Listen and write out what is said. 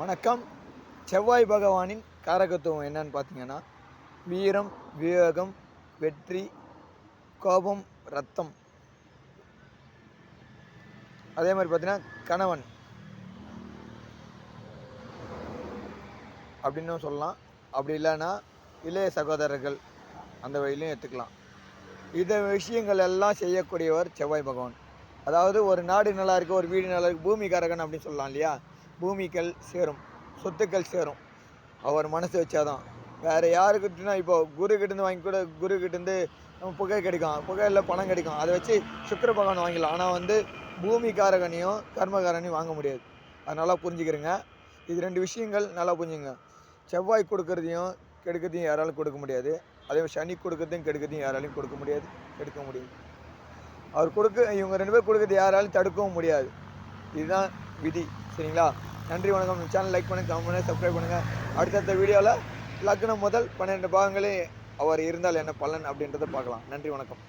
வணக்கம். செவ்வாய் பகவானின் காரகத்துவம் என்னன்னு பார்த்தீங்கன்னா, வீரம், விவேகம், வெற்றி, கோபம், ரத்தம். அதே மாதிரி பார்த்தீங்கன்னா, கணவன் அப்படின்னும் சொல்லலாம். அப்படி இல்லைன்னா, இளைய சகோதரர்கள் அந்த வழியிலும் எடுத்துக்கலாம். இந்த விஷயங்கள் எல்லாம் செய்யக்கூடியவர் செவ்வாய் பகவான். அதாவது ஒரு நாடு நல்லா இருக்குது, ஒரு வீடு நல்லா இருக்குது, பூமிகாரகன் அப்படின்னு சொல்லலாம் இல்லையா? பூமிகள் சேரும், சொத்துக்கள் சேரும். அவர் மனசு வச்சாதான். வேறு யாருக்கிட்டனா இப்போ குருக்கிட்டேருந்து வாங்கி கூட குருக்கிட்டேருந்து புகை கிடைக்கும், புகையில் பணம் கிடைக்கும். அதை வச்சு சுக்கிர பகவான் வாங்கிடலாம். ஆனால் பூமிகாரகனையும் கர்மகாரனையும் வாங்க முடியாது. அது நல்லா புரிஞ்சுக்கிறேங்க. இது 2 விஷயங்கள் நல்லா புரிஞ்சுங்க. செவ்வாய் கொடுக்குறதையும் கெடுக்கிறதையும் யாராலும் கொடுக்க முடியாது. அதே சனி கொடுக்குறதையும் கெடுக்கிறதையும் யாராலையும் கொடுக்க முடியாது, கெடுக்க முடியாது. அவர் இவங்க 2 பேர் கொடுக்குறது யாராலும் தடுக்கவும் முடியாது. இதுதான் விதி. சரிங்களா? நன்றி, வணக்கம். நம்ம சேனல் லைக் பண்ணுங்கள், கமெண்ட் பண்ணுங்கள், சப்ஸ்கிரைப் பண்ணுங்கள். அடுத்தடுத்த வீடியோவில் லக்னம் முதல் 12 பாகங்களே அவர் இருந்தால் என்ன பலன் அப்படின்றத பார்க்கலாம். நன்றி, வணக்கம்.